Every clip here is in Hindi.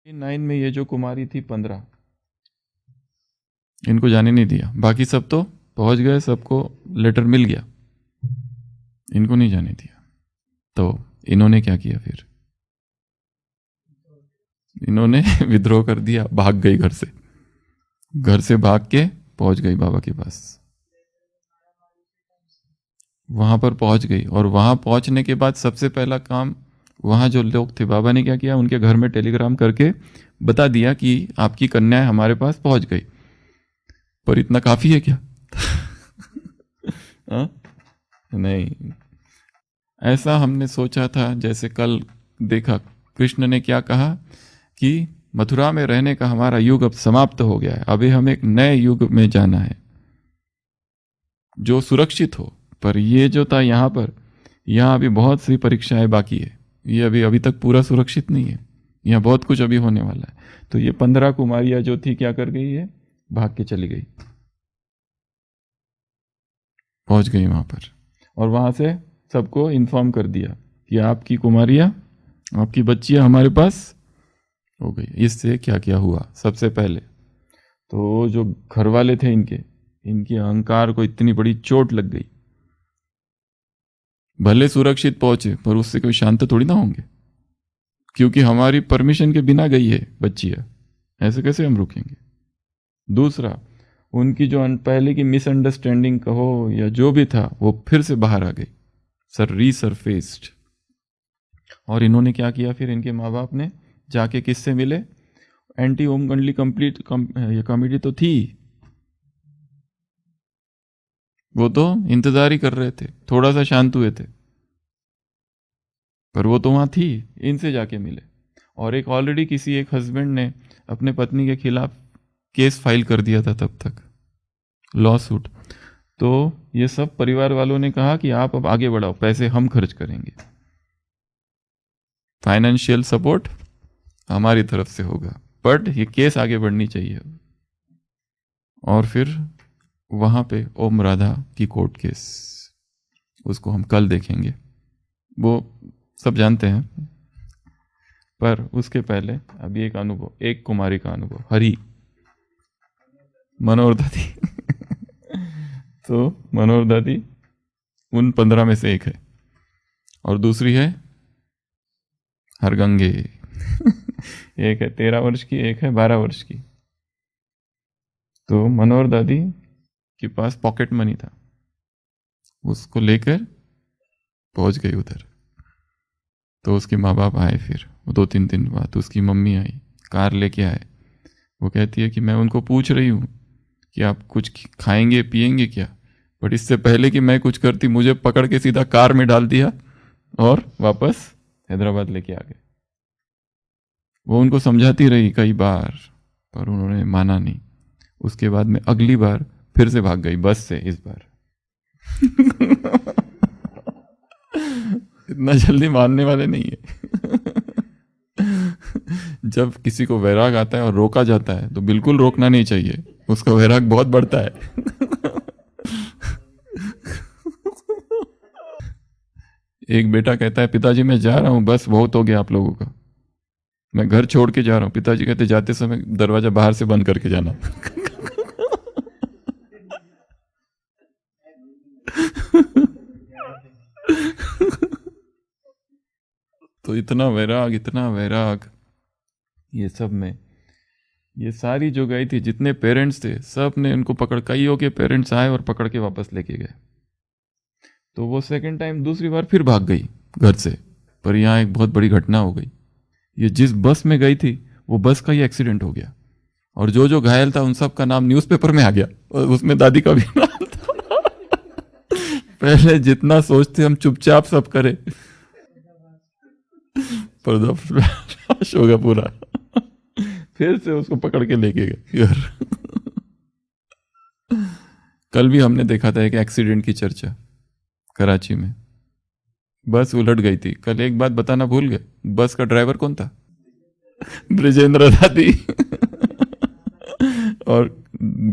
9 में ये जो कुमारी थी 15, इनको जाने नहीं दिया। बाकी सब तो पहुंच गए, सबको लेटर मिल गया, इनको नहीं जाने दिया। तो इन्होंने क्या किया फिर? इन्होंने विद्रोह कर दिया, भाग गई घर से। घर से भाग के पहुंच गई बाबा के पास। वहां पर पहुंच गई और वहां पहुंचने के बाद सबसे पहला काम, वहां जो लोग थे, बाबा ने क्या किया, उनके घर में टेलीग्राम करके बता दिया कि आपकी कन्या हमारे पास पहुंच गई। पर इतना काफी है क्या? हाँ? नहीं, ऐसा हमने सोचा था। जैसे कल देखा कृष्ण ने क्या कहा कि मथुरा में रहने का हमारा युग अब समाप्त हो गया है, अभी हमें एक नए युग में जाना है जो सुरक्षित हो। पर ये जो था यहाँ पर, यहाँ अभी बहुत सी परीक्षाएं बाकी है, ये अभी तक पूरा सुरक्षित नहीं है, यहाँ बहुत कुछ अभी होने वाला है। तो ये 15 कुमारियां जो थी क्या कर गई है, भाग के चली गई, पहुंच गई वहां पर, और वहां से सबको इन्फॉर्म कर दिया कि आपकी कुमारियां, आपकी बच्चियां हमारे पास हो गई। इससे क्या क्या हुआ? सबसे पहले तो जो घर वाले थे इनके अहंकार को इतनी बड़ी चोट लग गई। भले सुरक्षित पहुंचे पर उससे कोई शांत थोड़ी ना होंगे, क्योंकि हमारी परमिशन के बिना गई है बच्चियां, ऐसे कैसे हम रुकेंगे? दूसरा, उनकी जो पहले की मिसअंडरस्टैंडिंग कहो या जो भी था, वो फिर से बाहर आ गई, रीसरफेस्ड। और इन्होंने क्या किया फिर? इनके माँ बाप ने जाके किससे मिले? एंटी ओम गंडली कंप्लीट कमेटी तो थी, वो तो इंतजार ही कर रहे थे, थोड़ा सा शांत हुए थे, पर वो तो वहां थी। इनसे जाके मिले। और एक ऑलरेडी किसी एक हस्बैंड ने अपने पत्नी के खिलाफ केस फाइल कर दिया था तब तक, लॉ सूट। तो ये सब परिवार वालों ने कहा कि आप अब आगे बढ़ाओ, पैसे हम खर्च करेंगे, फाइनेंशियल सपोर्ट हमारी तरफ से होगा, बट ये केस आगे बढ़नी चाहिए। और फिर वहां पे ओम राधा की कोर्ट केस, उसको हम कल देखेंगे, वो सब जानते हैं। पर उसके पहले अभी एक अनुभव, एक कुमारी का अनुभव, हरी मनोहर दादी। तो मनोहर दादी उन 15 में से एक है, और दूसरी है हरगंगे। एक है 13 वर्ष की, एक है 12 वर्ष की। तो मनोहर दादी के पास पॉकेट मनी था, उसको लेकर पहुंच गई उधर। तो उसके माँ बाप आए, फिर 2-3 दिन बाद उसकी मम्मी आई, कार लेके आए। वो कहती है कि मैं उनको पूछ रही हूँ कि आप कुछ खाएंगे पिएंगे क्या, बट इससे पहले कि मैं कुछ करती, मुझे पकड़ के सीधा कार में डाल दिया और वापस हैदराबाद लेके आ गए। वो उनको समझाती रही कई बार, पर उन्होंने माना नहीं। उसके बाद में अगली बार फिर से भाग गई बस से, इस बार। इतना जल्दी मानने वाले नहीं है। जब किसी को वैराग आता है और रोका जाता है तो बिल्कुल रोकना नहीं चाहिए, उसका वैराग बहुत बढ़ता है। एक बेटा कहता है, पिताजी मैं जा रहा हूं, बस बहुत हो गया आप लोगों का, मैं घर छोड़ के जा रहा हूं। पिताजी कहते, जाते समय दरवाजा बाहर से बंद करके जाना। तो इतना वैराग, इतना वैराग ये सब में। ये सारी जो गई थी, जितने पेरेंट्स थे, सब ने उनको पकड़, कईयों के पेरेंट्स आए और पकड़ के वापस लेके गए। तो वो सेकंड टाइम, दूसरी बार फिर भाग गई घर से। पर यहाँ एक बहुत बड़ी घटना हो गई। ये जिस बस में गई थी, वो बस का ही एक्सीडेंट हो गया, और जो जो घायल था उन सब का नाम न्यूज़पेपर में आ गया, और उसमें दादी का भी नाम था। पहले जितना सोचते हम चुपचाप सब करे, पर्दाफाश हो गया पूरा। फिर से उसको पकड़ के लेके गए घर। कल भी हमने देखा था एक एक्सीडेंट की चर्चा कराची में, बस उलट गई थी। कल एक बात बताना भूल गए, बस का ड्राइवर कौन था? ब्रिजेंद्र दादी। और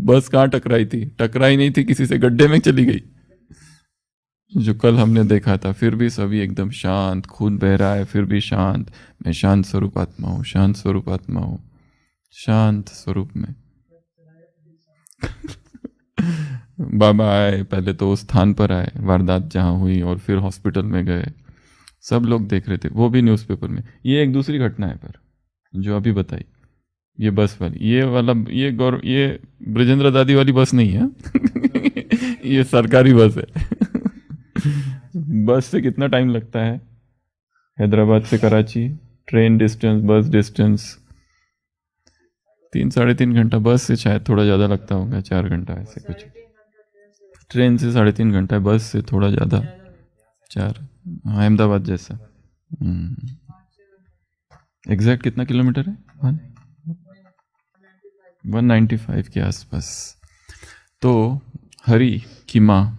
बस कहाँ टकराई थी? टकराई नहीं थी किसी से, गड्ढे में चली गई। जो कल हमने देखा था, फिर भी सभी एकदम शांत, खून बह रहा है फिर भी शांत। मैं शांत स्वरूप आत्मा हूँ, शांत स्वरूप आत्मा हूँ, शांत स्वरूप में। बाबा आए, पहले तो उस स्थान पर आए वारदात जहाँ हुई, और फिर हॉस्पिटल में गए। सब लोग देख रहे थे, वो भी न्यूज़पेपर में। ये एक दूसरी घटना है पर जो अभी बताई, ये बस वाली, ये वाला, ये ब्रजेंद्र दादी वाली बस नहीं है। ये सरकारी बस है। बस से कितना टाइम लगता है हैदराबाद से कराची? ट्रेन डिस्टेंस, बस डिस्टेंस 3 साढ़े 3 घंटा। बस से शायद थोड़ा ज़्यादा लगता होगा, 4 घंटा ऐसे कुछ। ट्रेन से 3.5 घंटा, बस से थोड़ा ज़्यादा, 4। हाँ, अहमदाबाद जैसा। एग्जैक्ट कितना किलोमीटर है? 195 के आसपास। तो हरि की माँ,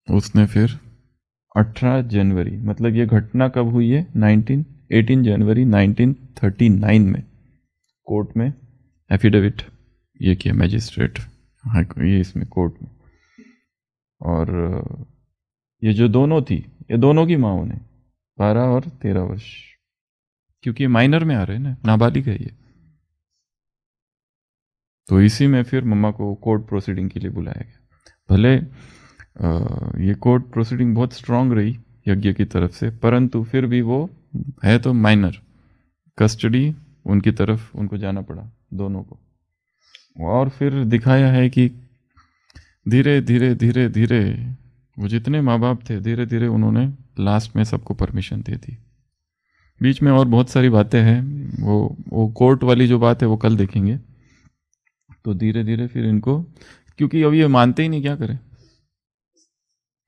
उसने फिर 18 जनवरी, मतलब ये घटना कब हुई है? 18 जनवरी 1939 में कोर्ट में एफिडेविट ये किया मैजिस्ट्रेट, हाँ ये इसमें कोर्ट में। और ये जो दोनों थी, ये दोनों की माँ ने 12 और 13 वर्ष, क्योंकि ये माइनर में आ रहे हैं ना, नाबालिग है ये। तो इसी में फिर मम्मा को कोर्ट प्रोसीडिंग के लिए बुलाया गया। भले ये कोर्ट प्रोसीडिंग बहुत स्ट्रांग रही यज्ञ की तरफ से, परंतु फिर भी वो है तो माइनर, कस्टडी उनकी तरफ उनको जाना पड़ा दोनों को। और फिर दिखाया है कि धीरे धीरे धीरे धीरे वो जितने माँ बाप थे, धीरे धीरे उन्होंने लास्ट में सबको परमिशन दे दी। बीच में और बहुत सारी बातें हैं, वो कोर्ट वाली जो बात है वो कल देखेंगे। तो धीरे धीरे फिर इनको, क्योंकि अब ये मानते ही नहीं, क्या करें।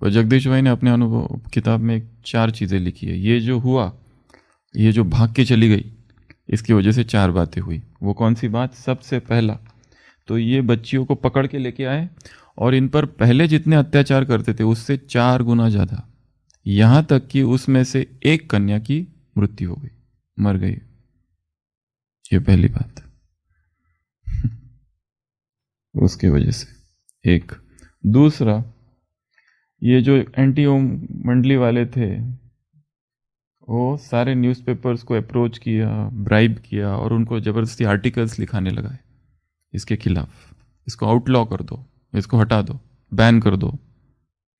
तो जगदीश भाई ने अपने अनुभव किताब में 4 चीज़ें लिखी है। ये जो हुआ, ये जो भाग के चली गई, इसकी वजह से 4 बातें हुई। वो कौन सी बात? सबसे पहला तो ये बच्चियों को पकड़ के लेके आए और इन पर पहले जितने अत्याचार करते थे उससे 4 गुना ज़्यादा, यहाँ तक कि उसमें से एक कन्या की मृत्यु हो गई, मर गई। ये पहली बात। उसके वजह से एक। दूसरा, ये जो एंटी ओम मंडली वाले थे, वो सारे न्यूज़पेपर्स को अप्रोच किया, ब्राइब किया और उनको ज़बरदस्ती आर्टिकल्स लिखाने लगाए इसके खिलाफ। इसको आउटलॉ कर दो, इसको हटा दो, बैन कर दो।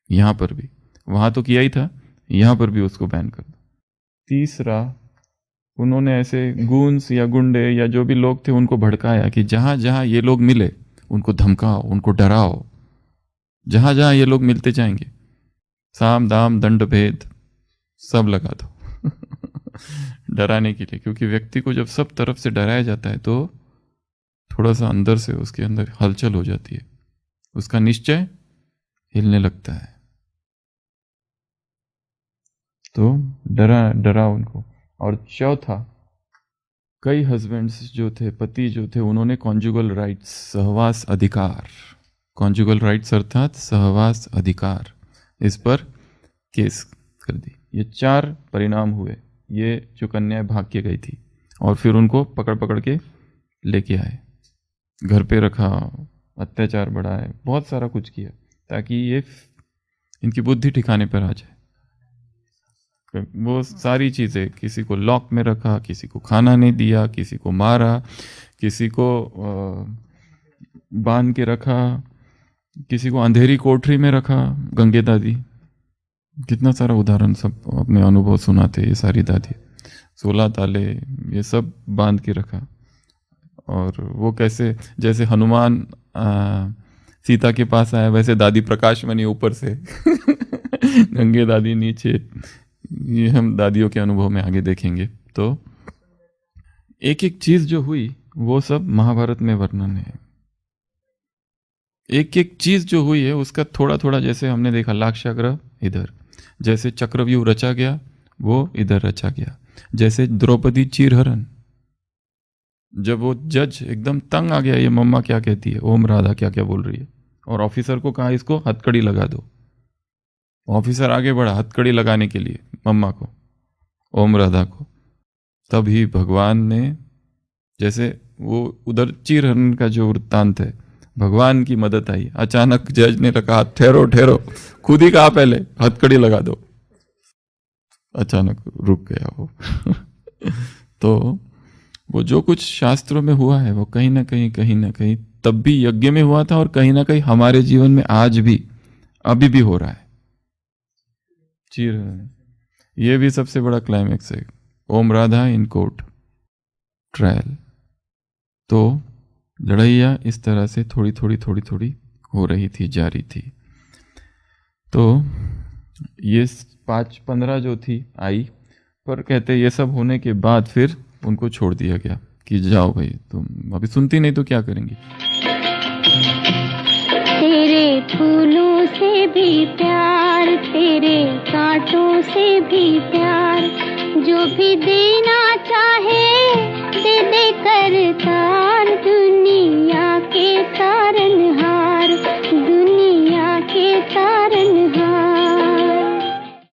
यहाँ पर भी, वहाँ तो किया ही था, यहाँ पर भी उसको बैन कर दो। तीसरा, उन्होंने ऐसे गूंस या गुंडे या जो भी लोग थे उनको भड़काया कि जहाँ जहाँ ये लोग मिले उनको धमकाओ, उनको डराओ। जहाँ जहाँ ये लोग मिलते जाएंगे, साम दाम दंड भेद सब लगा दो। डराने के लिए, क्योंकि व्यक्ति को जब सब तरफ से डराया जाता है तो थोड़ा सा अंदर से उसके अंदर हलचल हो जाती है, उसका निश्चय हिलने लगता है। तो डरा उनको। और चौथा, कई हस्बैंड्स जो थे, पति जो थे, उन्होंने कॉन्जुगल राइट्स, सहवास अधिकार, कॉन्जुगल राइट्स अर्थात सहवास अधिकार, इस पर केस कर दी। ये 4 परिणाम हुए। ये जो कन्या भाग के गई थी और फिर उनको पकड़ पकड़ के लेके आए, घर पे रखा, अत्याचार बढ़ाए, बहुत सारा कुछ किया ताकि ये इनकी बुद्धि ठिकाने पर आ जाए। वो सारी चीज़ें, किसी को लॉक में रखा, किसी को खाना नहीं दिया, किसी को मारा, किसी को बांध के रखा, किसी को अंधेरी कोठरी में रखा। गंगे दादी, कितना सारा उदाहरण सब अपने अनुभव सुनाते ये सारी दादी। 16 ताले ये सब बांध के रखा। और वो कैसे, जैसे हनुमान सीता के पास आया, वैसे दादी प्रकाशमणि ऊपर से गंगे दादी नीचे। ये हम दादियों के अनुभव में आगे देखेंगे। तो एक एक चीज जो हुई वो सब महाभारत में वर्णन है। एक एक चीज जो हुई है उसका थोड़ा थोड़ा, जैसे हमने देखा लाक्षागृह इधर, जैसे चक्रव्यूह रचा गया वो इधर रचा गया। जैसे द्रौपदी चीरहरण, जब वो जज एकदम तंग आ गया, ये मम्मा क्या कहती है, ओम राधा क्या क्या बोल रही है, और ऑफिसर को कहा इसको हथकड़ी लगा दो। ऑफिसर आगे बढ़ा हथकड़ी लगाने के लिए मम्मा को, ओम राधा को। तभी भगवान ने, जैसे वो उधर चीरहरण का जो वृत्तांत है, भगवान की मदद आई। अचानक जज ने कहा ठहरो ठहरो, खुद ही कहा पहले हथकड़ी लगा दो, अचानक रुक गया वो। तो वो जो कुछ शास्त्रों में हुआ है वो कहीं ना कहीं तब भी यज्ञ में हुआ था, और कहीं ना कहीं हमारे जीवन में आज भी अभी भी हो रहा है, जी रहा है। ये भी सबसे बड़ा क्लाइमैक्स है, ओम राधा इन कोर्ट ट्रायल। तो लड़ाइयाँ इस तरह से थोड़ी थोड़ी हो रही थी, जारी थी। तो ये 5-15 जो थी आई, पर कहते ये सब होने के बाद फिर उनको छोड़ दिया गया कि जाओ भाई, तुम अभी सुनती नहीं तो क्या करेंगी। तेरे फूलों से भी प्यार, तेरे कांटों से भी प्यार, जो भी देना चाहे दे दे कर तार, दुनिया के तार